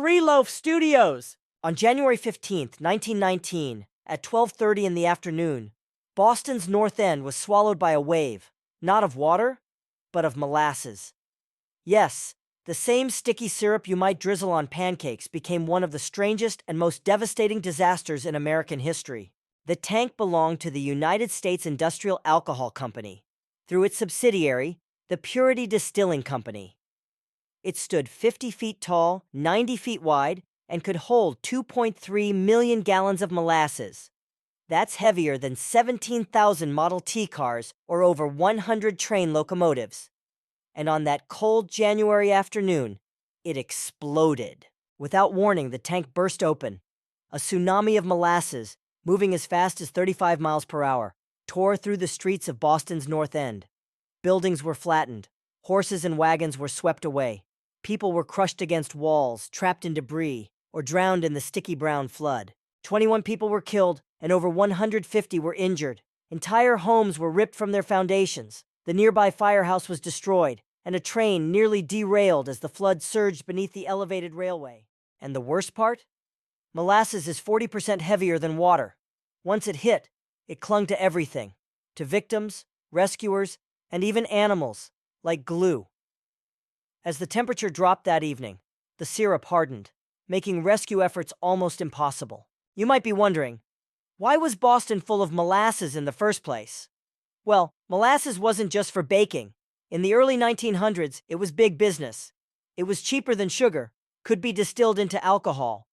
3 Loaf Studios! On January 15th, 1919, at 12:30 in the afternoon, Boston's North End was swallowed by a wave, not of water, but of molasses. Yes, the same sticky syrup you might drizzle on pancakes became one of the strangest and most devastating disasters in American history. The tank belonged to the United States Industrial Alcohol Company, through its subsidiary, the Purity Distilling Company. It stood 50 feet tall, 90 feet wide, and could hold 2.3 million gallons of molasses. That's heavier than 17,000 Model T cars or over 100 train locomotives. And on that cold January afternoon, it exploded. Without warning, the tank burst open. A tsunami of molasses, moving as fast as 35 miles per hour, tore through the streets of Boston's North End. Buildings were flattened. Horses and wagons were swept away. People were crushed against walls, trapped in debris, or drowned in the sticky brown flood. 21 people were killed, and over 150 were injured. Entire homes were ripped from their foundations. The nearby firehouse was destroyed, and a train nearly derailed as the flood surged beneath the elevated railway. And the worst part? Molasses is 40% heavier than water. Once it hit, it clung to everything, to victims, rescuers, and even animals, like glue. As the temperature dropped that evening, the syrup hardened, making rescue efforts almost impossible. You might be wondering, why was Boston full of molasses in the first place? Well, molasses wasn't just for baking. In the early 1900s, it was big business. It was cheaper than sugar, could be distilled into alcohol,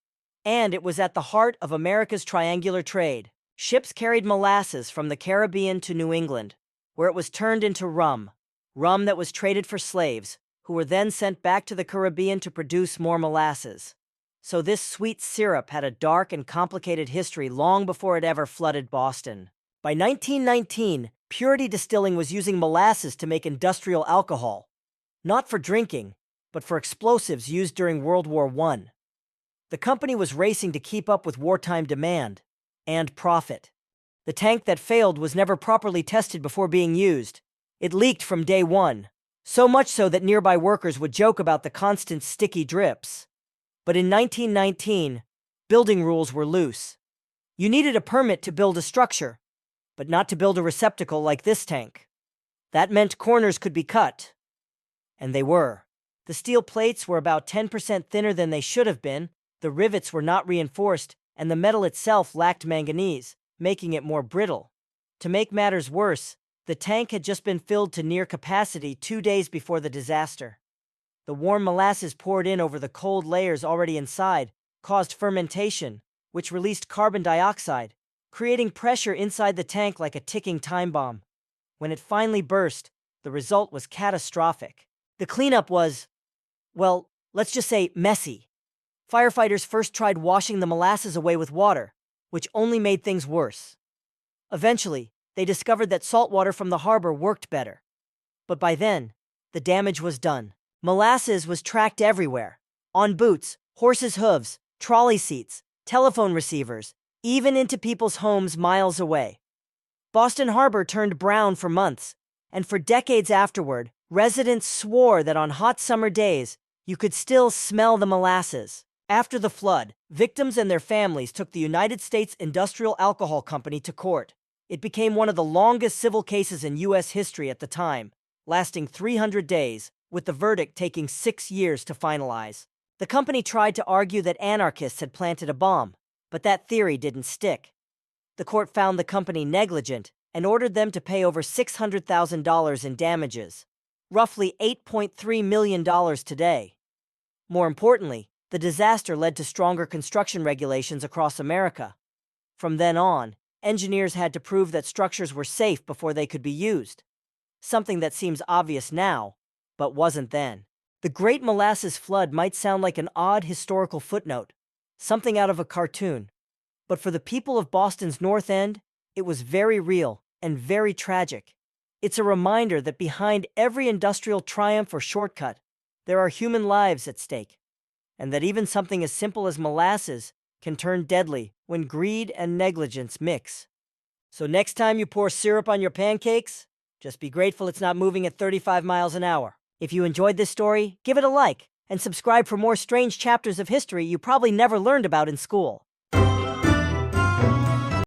and it was at the heart of America's triangular trade. Ships carried molasses from the Caribbean to New England, where it was turned into rum that was traded for slaves, who were then sent back to the Caribbean to produce more molasses. So this sweet syrup had a dark and complicated history long before it ever flooded Boston. By 1919, Purity Distilling was using molasses to make industrial alcohol, not for drinking, but for explosives used during World War I. The company was racing to keep up with wartime demand and profit. The tank that failed was never properly tested before being used. It leaked from day one, so much so that nearby workers would joke about the constant sticky drips. But in 1919, building rules were loose. You needed a permit to build a structure, but not to build a receptacle like this tank. That meant corners could be cut. And they were. The steel plates were about 10% thinner than they should have been, the rivets were not reinforced, and the metal itself lacked manganese, making it more brittle. To make matters worse, the tank had just been filled to near capacity 2 days before the disaster. The warm molasses poured in over the cold layers already inside caused fermentation, which released carbon dioxide, creating pressure inside the tank like a ticking time bomb. When it finally burst, the result was catastrophic. The cleanup was, well, let's just say messy. Firefighters first tried washing the molasses away with water, which only made things worse. Eventually, they discovered that salt water from the harbor worked better. But by then, the damage was done. Molasses was tracked everywhere. On boots, horses' hooves, trolley seats, telephone receivers, even into people's homes miles away. Boston Harbor turned brown for months, and for decades afterward, residents swore that on hot summer days, you could still smell the molasses. After the flood, victims and their families took the United States Industrial Alcohol Company to court. It became one of the longest civil cases in U.S. history at the time, lasting 300 days, with the verdict taking 6 years to finalize. The company tried to argue that anarchists had planted a bomb, but that theory didn't stick. The court found the company negligent and ordered them to pay over $600,000 in damages, roughly $8.3 million today. More importantly, the disaster led to stronger construction regulations across America. From then on, engineers had to prove that structures were safe before they could be used, something that seems obvious now, but wasn't then. The Great Molasses Flood might sound like an odd historical footnote, something out of a cartoon, but for the people of Boston's North End, it was very real and very tragic. It's a reminder that behind every industrial triumph or shortcut, there are human lives at stake, and that even something as simple as molasses can turn deadly when greed and negligence mix. So next time you pour syrup on your pancakes, just be grateful it's not moving at 35 miles an hour. If you enjoyed this story, give it a like and subscribe for more strange chapters of history you probably never learned about in school.